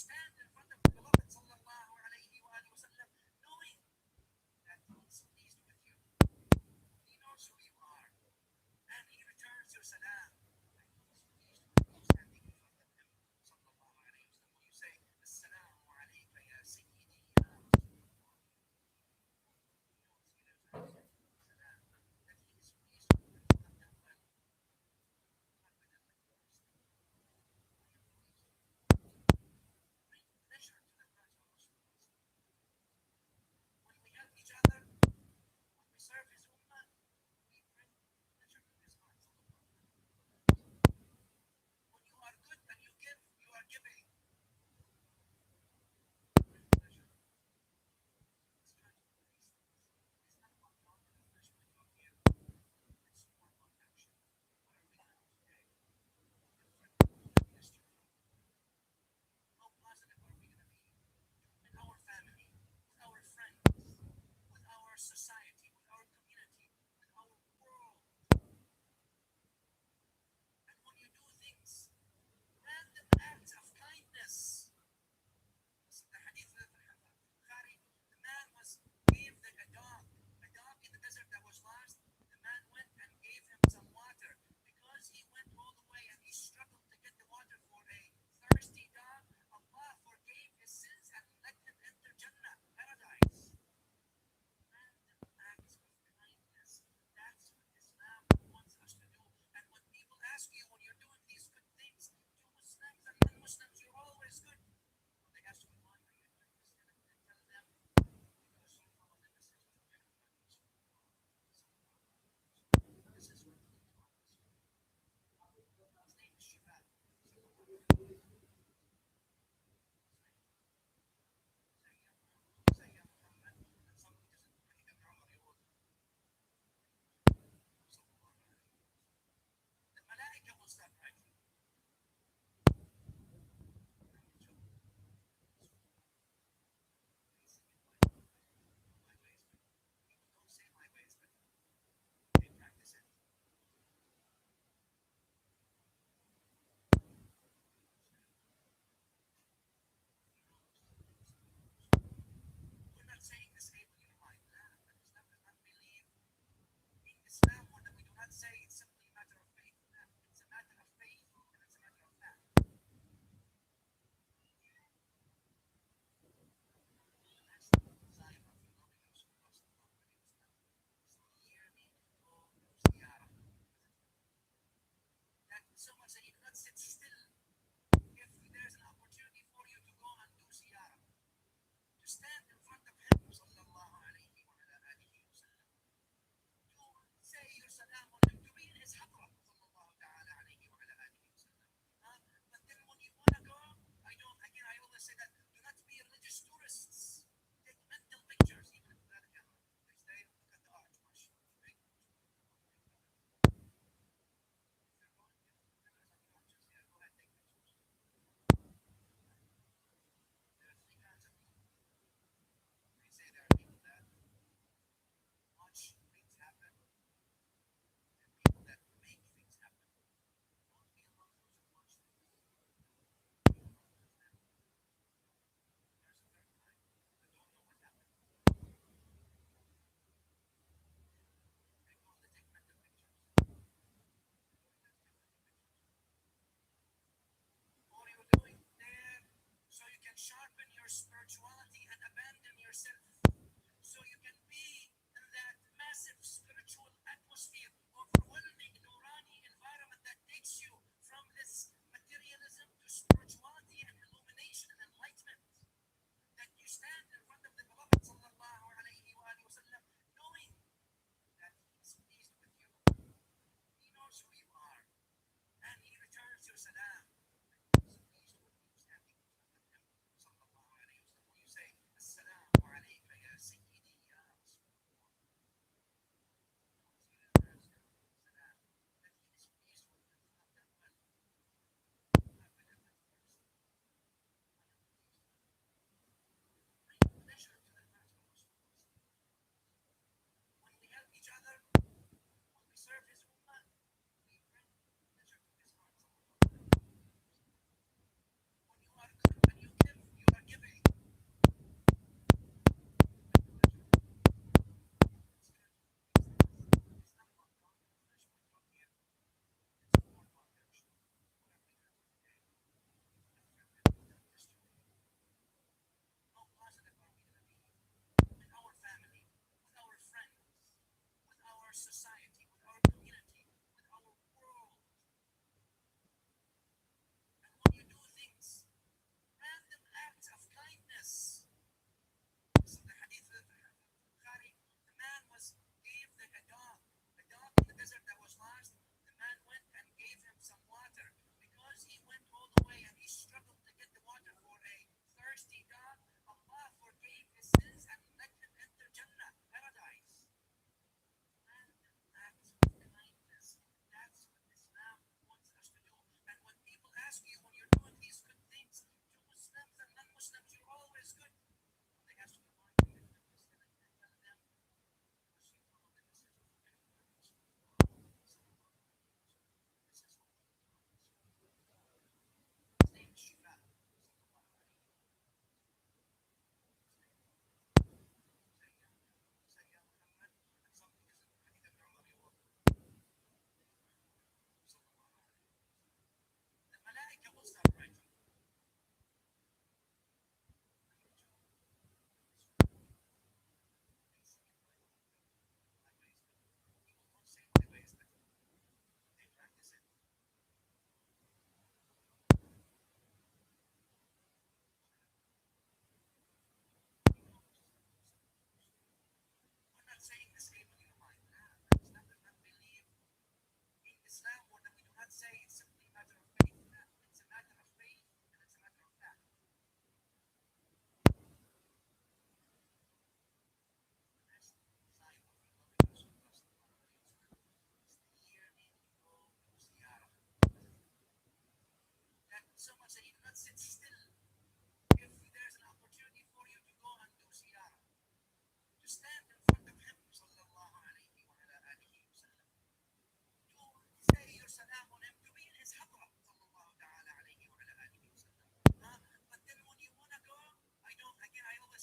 stand in front of the Beloved sallallahu alayhi wa alihi wasallam, knowing that he is pleased with you. He knows who you are, and he returns your salam, and he is pleased with you standing in front of him sallallahu alayhi wa sallam. When you say, Assalamu alayka ya Sayyidi ya Rasulullah, he knows, he returns your salam, that he is pleased with you and you have done well. Confident that you are still. I am pleased with you. Bring pleasure to the heart of Rasulullah. When we help each other, when we serve his ummah, we bring pleasure to his heart. When you are good and you give, you are giving. Bring pleasure. Let's try to do these things. It's not about talk and refreshment from here. It's more about action. What are we doing today? How different are we going to be as children? How positive are we going to be in our family, with our friends, with our society, with our community, with our world? And when you do things, random acts of kindness. Listen, the hadith of Bukhari, the man gave a dog in the desert that was lost. The man went and gave him some water. Because he went all the way and he struggled to get the water for a thirsty dog, Allah forgave his sins and let him enter Jannah, paradise. Random acts of kindness. That's what Islam wants us to do. And when people ask you, when you're doing these good things to Muslims and non-Muslims, you're always good. When they ask you, why are you doing this? And tell them, because you follow the message of Muhammad Rasulullah sallallahu alaihi wasallam. This is what he taught us. His name is Shibab sallallahu alaihi wasallam. Say ya Muhammad, say ya Muhammad, and somebody doesn't know Ibn Umar يقول sallallahu alaihi wasallam. The Malaika will start writing. I'm a joke. They say it my way is better. People don't say my way is better. They practice it. We're not saying disable your mind. But Islam does not believe in Islam or that we do not say it's simply a matter of faith. It's a matter of faith and it's a matter of fact. The last desire of your loving Rasulullah sallallahu alaihi wasallam is yearning to go do ziyarah, visit him. That so much that you cannot sit still if there's an opportunity for you to go and do ziyarah, to stand in front of him sallallahu alaihi wa ala alihi wasallam, to say your salam on him, to be in his hadra sallallahu ta'ala alaihi wa ala alihi wasallam. But then when you want to go, I always say that do not be religious tourists. Take mental pictures, even if without a camera. They stay, look at the arch, mashallah, big, mashallah. If they're going, if cameras on the arches, yeah, go ahead, take pictures. There are three kinds of people. They say there are people that watch things happen and people that make things happen. Don't be among those who watch things. Be among those that make things happen. There's a third kind that don't know what happened. They go and they take mental pictures. You're doing that, take mental pictures. Or you're doing there so you can sharpen your spirituality and abandon yourself. So you can be in that massive spiritual atmosphere, overwhelming Nurani environment that takes you from this materialism to spirituality and illumination and enlightenment. That you stand in front of the Beloved sallallahu alayhi wa alihi wasallam, knowing that he is pleased with you. He knows who you are, and he returns your salam. And he is pleased with you standing in front of him sallallahu alayhi wasallam. When you say, Assalamu alayka ya Sayyidi ya Rasulullah. Once he returns your salam, that he is pleased with you and you have done well. Confident that you are still. I am pleased with you. Bring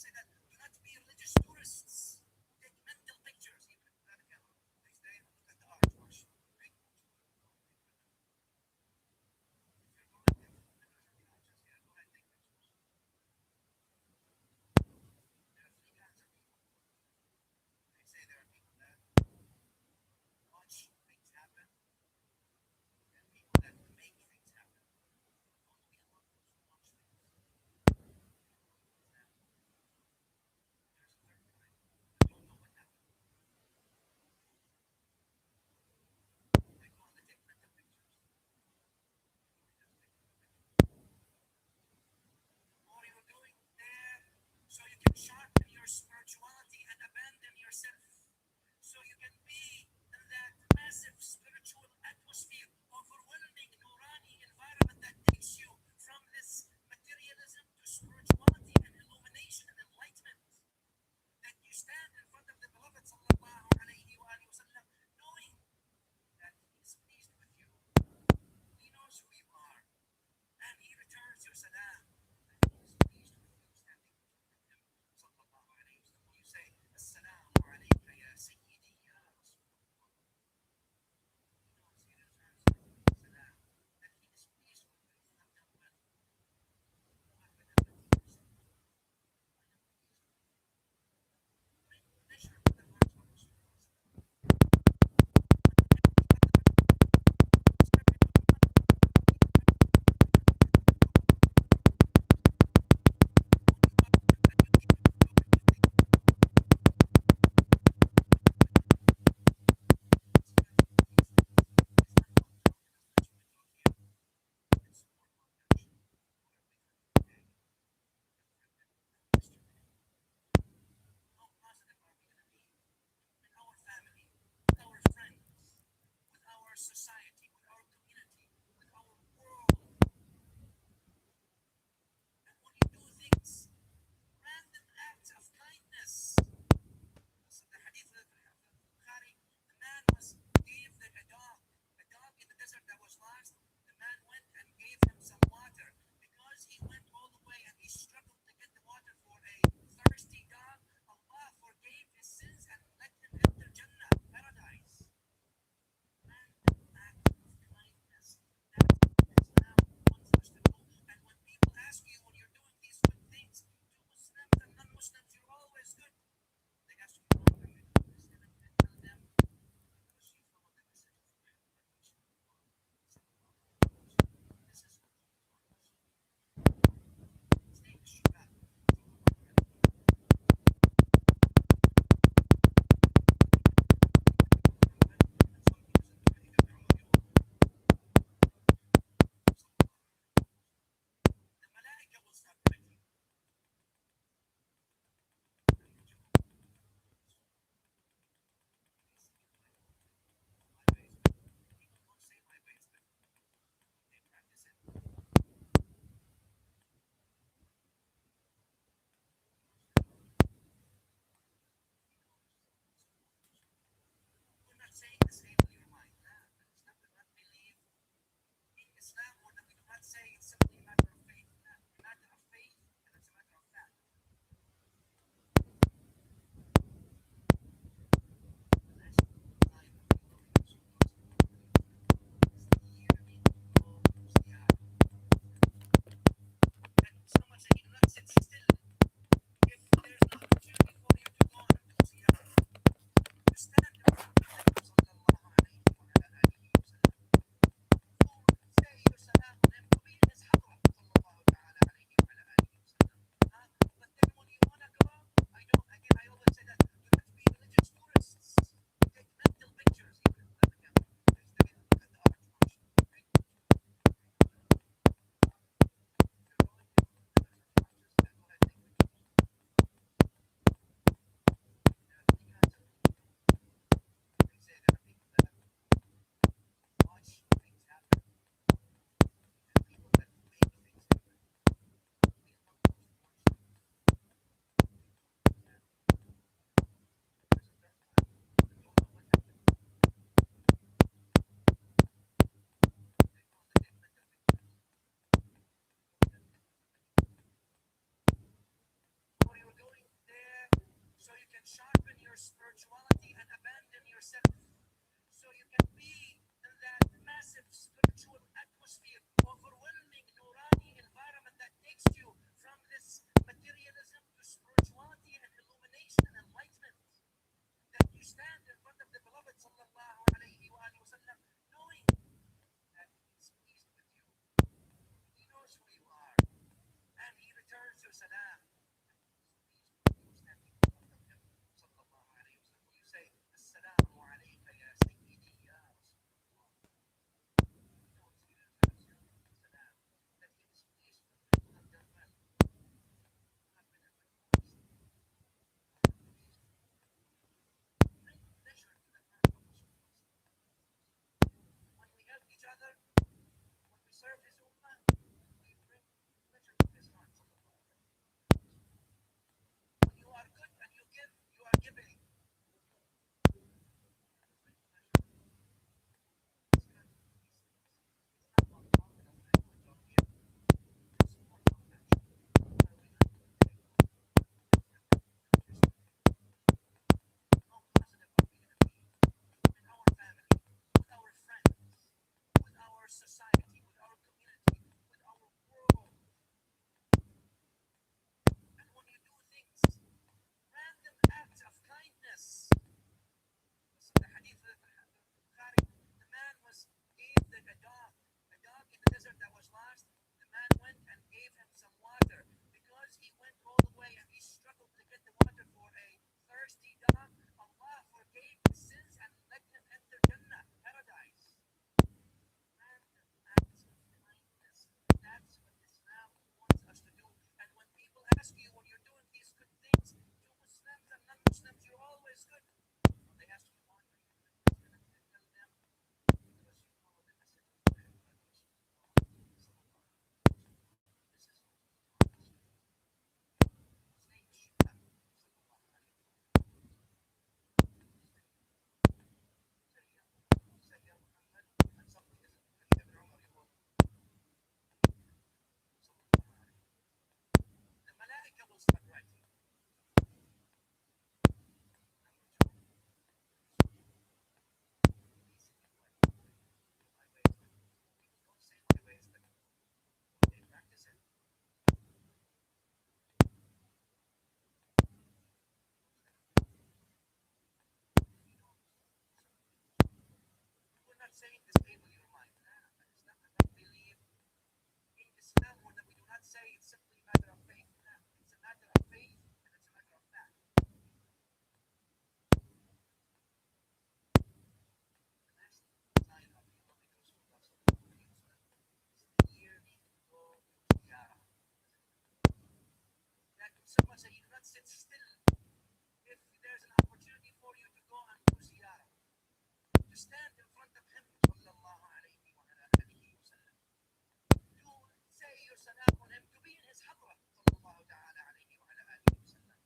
say that do not be religious tourists. Take mental pictures even. Next day, look at the art. Watch. Right? If you're going there, yeah, go ahead, take pictures. There are three kinds of people. They say there are people that watch things happen and people that make things happen. Don't be among those who watch things. There's a third kind. I don't know what happened. They go on the take mental pictures. Or you're going there so you can sharpen your spirituality and abandon yourself. So you can be in that massive spiritual atmosphere, overwhelming Nurani environment that takes you from this materialism to spirituality and illumination and enlightenment. That you stand in front of the Beloved sallallahu alayhi wa sallam, knowing that He is pleased with you. He knows who you are, and He returns your salam. And He is pleased with you standing in front of Him, sallallahu alayhi wa sallam. You say, Assalamu alayka ya Sayyidi ya Rasulullah. He knows He returns your salam, that He is pleased with you. You have done well. You have been a good person. I am pleased with you. Measure the words of Rasulullah. How positive are we going to be in our family, with our friends, with our society, with our community, with our world? And when you do things, random acts of kindness. The hadith of Bukhari, the man gave a dog in the desert that was lost. The man went and gave him some water. Because he went all the way and he struggled to get the water for a thirsty dog, Allah forgave his sins and let him enter Jannah, paradise. Random act of kindness. That's what Islam wants us to do. And when people ask you when you're doing these good things to Muslims and non-Muslims, you're always good. They ask you, how are you doing this? And tell them, because you follow the message of Muhammad Rasulullah sallallahu alaihi wasallam. This is what he taught us. His name is Shubab sallallahu alaihi The Malaika will start writing. People don't say my way, but they practice it. We're not saying disable your mind. It's not to not believe in Islam or that we do not say it's simply a matter of faith. A matter of faith and it's a matter of fact. The last time that we were in Rasulullah is the year in Ziyarah. And so much that you do not sit still if there's an opportunity for you to go and do Ziyarah. You stand in front of the Prophet sallallahu alayhi wa ala alihi wa sallam. Say your salam on him to be in his hadra. yourself. So you can be in that massive spiritual atmosphere, overwhelming Nurani environment that takes you from this materialism to spirituality and illumination and enlightenment. That you stand in front of the beloved sallallahu alayhi wa sallam, knowing that he's pleased with you. He knows who you are. And he returns your salam. Standing in front of him, sallallahu alayhi wa sallam. You say, Assalamu alayka ya sayyidi ya Rasulullah. He knows he returns your salam. That he is pleased with you. You have done well. You have been a good person. Bring pleasure to the path of Rasulullah. When we help each other, when we serve his ummah, we bring pleasure to his heart. When you are good and you give, you are giving. How positive are we going to be in our family, with our friends, with our society, with our community, with our world? And when you do things, random acts of kindness. The hadith of Bukhari, the man gave a dog in the desert that was lost. The man went and gave him some water. Because he went all the way and he struggled to get the water for a thirsty dog, Allah forgave his sins and let him enter Jannah, paradise. Random acts of kindness. That's what Islam wants us to do. And when people ask you, when you're doing these good things to Muslims and non-Muslims, you're always good. When they ask you why are you doing this, and I tell them, because you follow the message of Muhammad Rasulullah sallallahu alaihi wasallam. This is what he taught us to do. His name is Shihab sallallahu alaihi wasallam. Say ya Muhammad, and something isn't good. Ibn Umar يقول sallallahu alaihi wasallam. The malaika will start writing. Number two, my ways. People don't say my ways, but they practice it. We're not saying disable your mind. It's not that we believe in Islam or that we do not say it's simply a matter of faith. It's a matter of faith and it's a matter of fact. The next sign of the beloved Rasulullah sallallahu alaihi wasallam is the yearning to go to ziyarah. That someone say you do not sit still if there's an opportunity for you to go and do ziyarah. To stand in front of him sallallahu alaihi wa alihi wasallam. To say your salam on him, to be in his hadra sallallahu ta'ala alaihi wa alihi wasallam.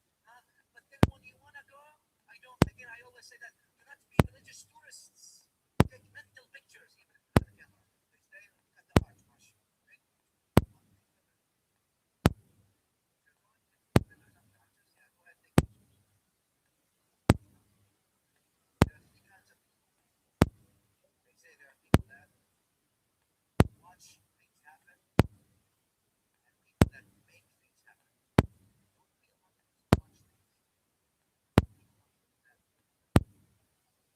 But then when you want to go, I always say that do not be religious tourists. Take mental pictures even with the camera. Which they look at the art, mashallah. Right? If you're going to pillars and branches, yeah, go ahead, take pictures. There are three kinds of people. They say there are people that watch things happen and people that make things happen. Don't be among those who watch things. Be among those that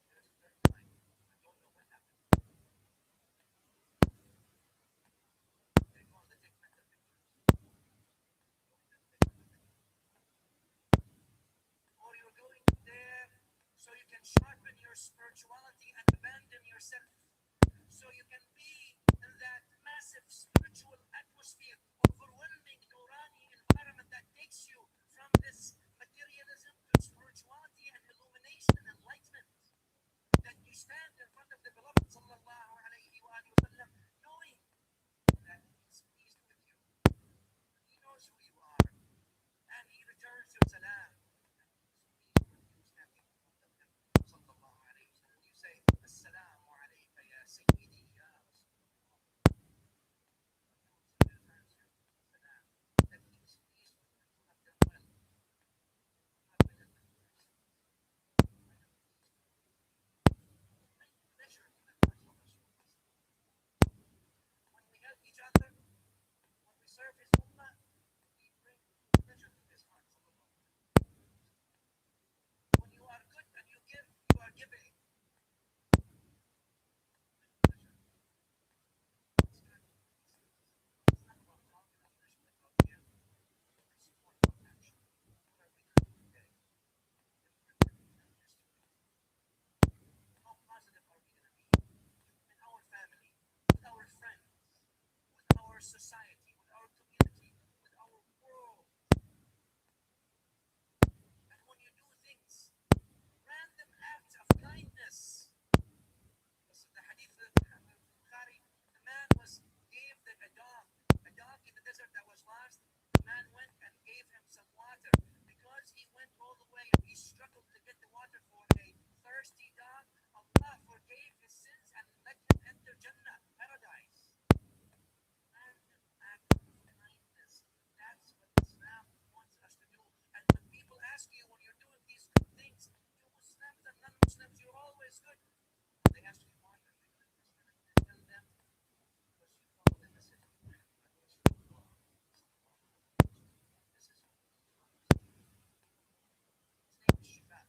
there's a third kind. I don't know what happened. They go and they take mental pictures. Going and take mental pictures. Or you're going there so you can sharpen your spirituality and abandon yourself. So you can be in that massive spiritual atmosphere, overwhelming Nurani environment that takes you from this materialism to spirituality and illumination and enlightenment. That you stand in front of the beloved sallallahu alayhi wa sallam, knowing that he's pleased with you. He knows who you are. And he returns your salam. And he's pleased with you standing in front of him sallallahu alayhi wa sallam. You say, Assalamu alayka ya sayyidi ya Rasulullah. He returns your our society, with our community, with our world. And when you do things, random acts of kindness. Listen, the hadith of Bukhari, the man gave a dog in the desert that was lost. The man went and gave him some water because he went all the way and he struggled to get the water for a thirsty dog. Allah forgave his sins and let him enter Jannah, paradise. Random act of kindness. That's what Islam wants us to do. And when people ask you when you're doing these good things, to Muslims and non-Muslims, you're always good. When they ask you why you're doing this, tell them because you follow the message of Muhammad Rasulullah. This is his name is Shifa.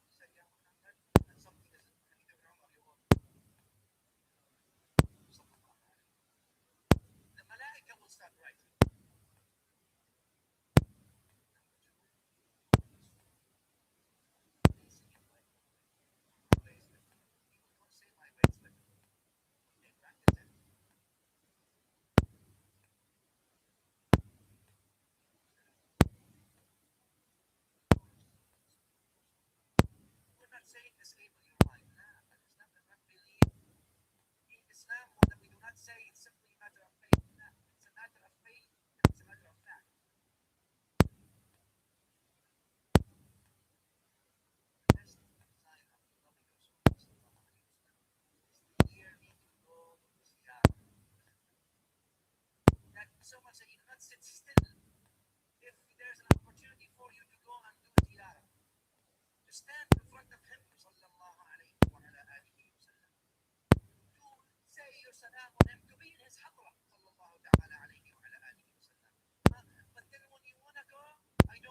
He said, Ya Muhammad, and something is Hadith of Umar, the Malaika will start writing. We're not saying disable your mind. Nah, but Islam does not believe in Islam or that we do not say it's simply a matter of faith. Nah, it's a matter of faith and it's a matter of fact. The best sign of loving Rasulullah is the yearly to go to ziyarah. That so much that you do not sit still if there's an opportunity for you to go and do ziyarah. To stand in front of him, sallallahu alayhi wa ala alihi wa sallam. To say your salam on him, to be in his hadra, sallallahu ta'ala alayhi wa ala alihi wa sallam. But then when you want to go, I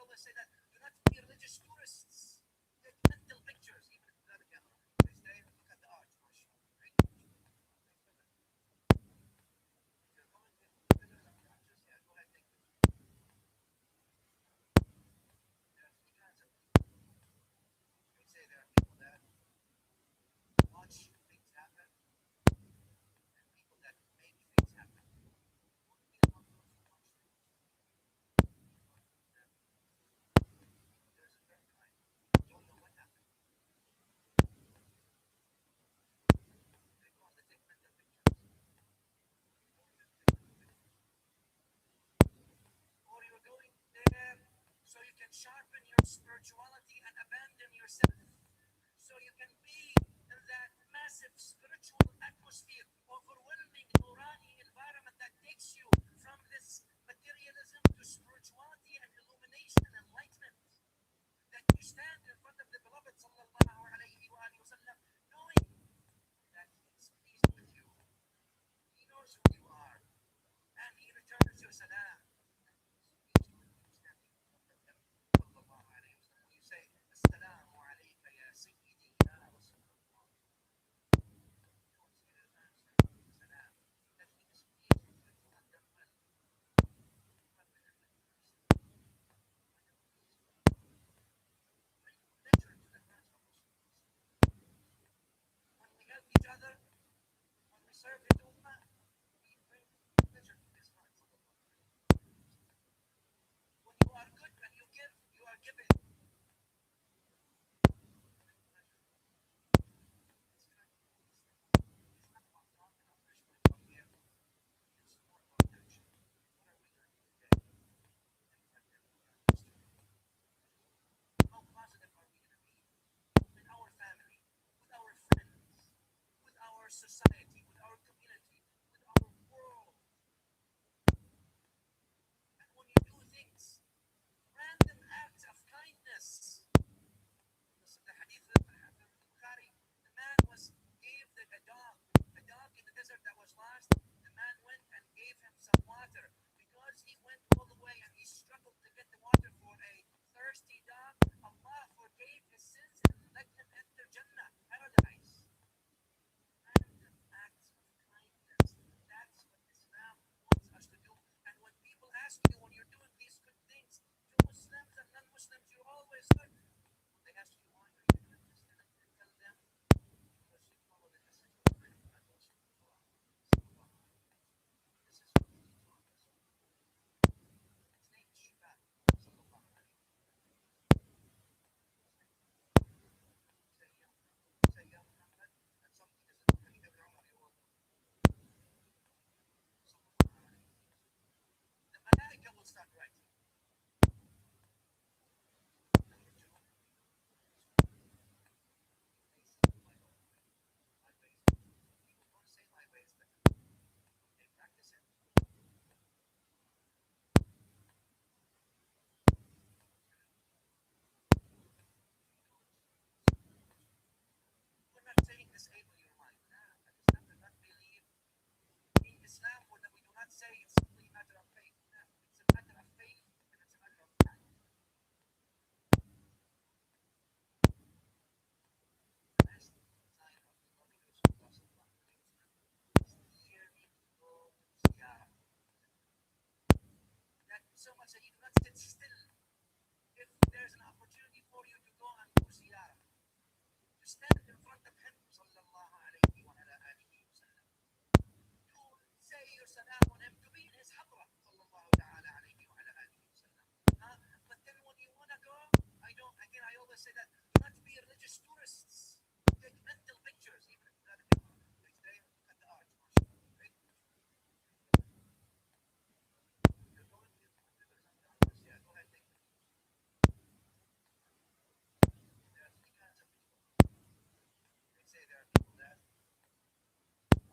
always say that, do not be religious tourists. Take mental pictures, even if without a camera. They stay and look at the arch, mashallah. Right? If you're going to visit some arches, yeah, go ahead, take pictures. There are three kinds of people. We say there are people that watch things happen and people that make things happen. Don't be among those who watch things. There's a third kind. Don't know what happened. They go on to take mental pictures. Or you're going there so you can sharpen your spirituality and abandon yourself. So you can be in that massive spiritual atmosphere, overwhelming Nurani environment that takes you from this materialism to spirituality and illumination and enlightenment. That you stand in front of the beloved sallallahu alayhi wa sallam, knowing that he is pleased with you. He knows who you are. And he returns your salam. When you say, Assalamu alayka ya Sayyidi ya Rasulullah. Don't say that salam. That he is pleased with you. You have done well. You have been a good person. Bring pleasure to the hearts of Muslims. When we help each other, when we serve the Ummah, we bring pleasure to his hearts. When you are good and you give, you are giving. How positive are we going to be in our family, with our friends, with our society, with our community, with our world? And when you do things, random acts of kindness. Listen, the hadith of Bukhari, the man gave a dog in the desert that was lost. The man went and gave him some water because he went all the way and he struggled to get the water for a thirsty dog. Allah forgave his sins and let him enter Jannah, paradise. Random acts of kindness. That's what Islam wants us to do. And when people ask you when you're doing these good things, to Muslims and non-Muslims, you're always good. When they ask you why are you doing this, tell them not say it's simply a matter of faith. No, it's a matter of faith and it's a matter of fact. The last sign of the loving Rasulullah sallallahu alayhi wa sallam is yearning to go to ziyarah. That so much that you do not sit still. If there's an opportunity for you to go and do ziyarah, to stand in front of him sallallahu alayhi wa ala alihi wa sallam, to say your salam on him, to be in his hadra sallallahu ta'ala alayhi wa ala alihi wa sallam. But then when you want to go, I always say that, not to be religious tourists. Take mental pictures, even if not a picture. Like today, look at the art, mashallah, right? You're going to rivers and mountains, yeah, go ahead, take pictures. There are three kinds of people. They say there are people that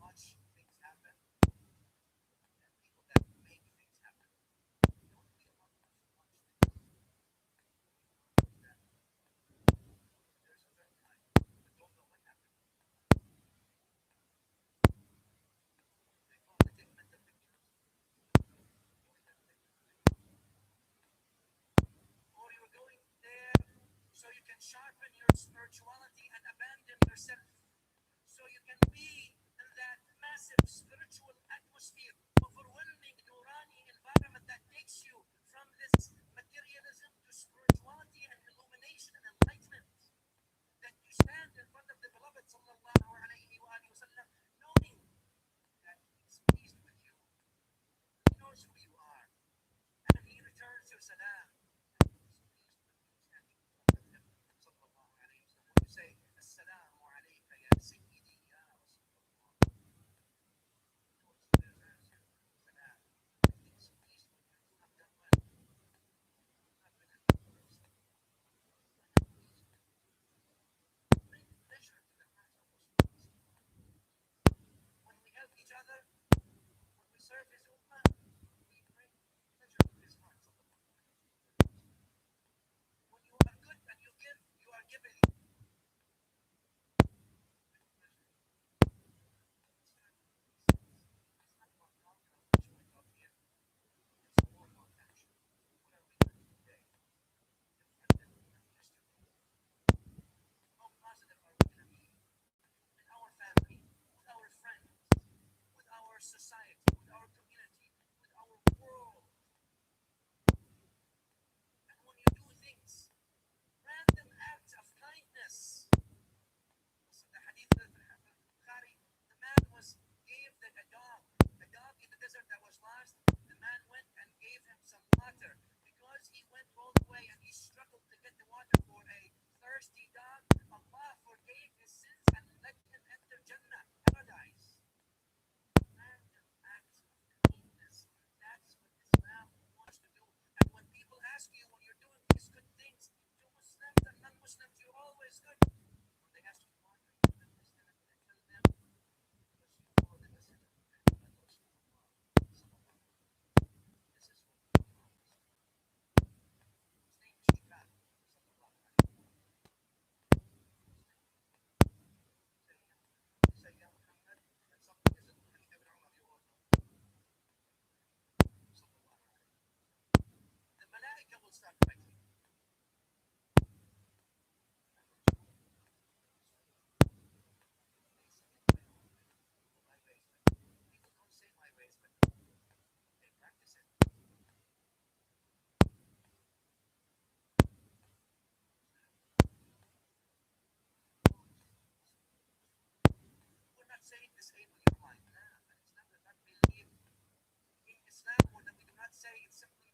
watch things happen and people that make things happen. Don't be among those who watch things. That there's a third kind that don't know what happened. They only take mental pictures. Only take mental pictures. Or you're going there so you can sharpen your spirituality and abandon yourself. So you can be in that massive spiritual atmosphere, overwhelming Nurani environment that takes you from this materialism to spirituality and illumination and enlightenment. That you stand in front of the beloved sallallahu alayhi wa sallam, knowing that he's pleased with you, he knows who you are, and he returns your salam. And he's pleased with you standing in front of him sallallahu alayhi wa sallam. When you say, Assalamu alayka ya Sayyidi ya Rasulullah, he knows he deserves your salam. And he's pleased with you. You have done well. You have been a good person. And I'm pleased with you. Bring pleasure to the heart of Rasulullah. When we help each other, when we serve his ummah, we bring pleasure to his heart. When you are good and you give, you are giving. Bring pleasure. It's not about talk, how much we talk here. It's more about action. What are we doing today? Different than we did yesterday. How positive are we going to be in our family, with our friends, with our society, with our community, with our world? And when you do things, random acts of kindness. Listen, the hadith of Bukhari, the man gave a dog in the desert that was lost. The man went and gave him some water. Because he went all the way and he struggled to get the water for a thirsty dog, Allah forgave his sins and let him enter Jannah, paradise. Random acts of kindness. That's what Islam wants to do. And when people ask you, when you're doing these good things to Muslims and non-Muslims, you're always good. When they ask you, why are you doing this? And I tell them, because you follow the message of Muhammad Rasulullah sallallahu alaihi wasallam. This is what he promised. His name is Shifat sallallahu alaihi wasallam. Say, Ya Muhammad, and something isn't Hadith ibn Umar, you all know. Sallallahu alaihi wasallam. The Malaika will start fighting. People don't say my ways, but they practice it. We're not saying disable your mind. Nah, but Islam does not believe in Islam, or that we do not say it's simply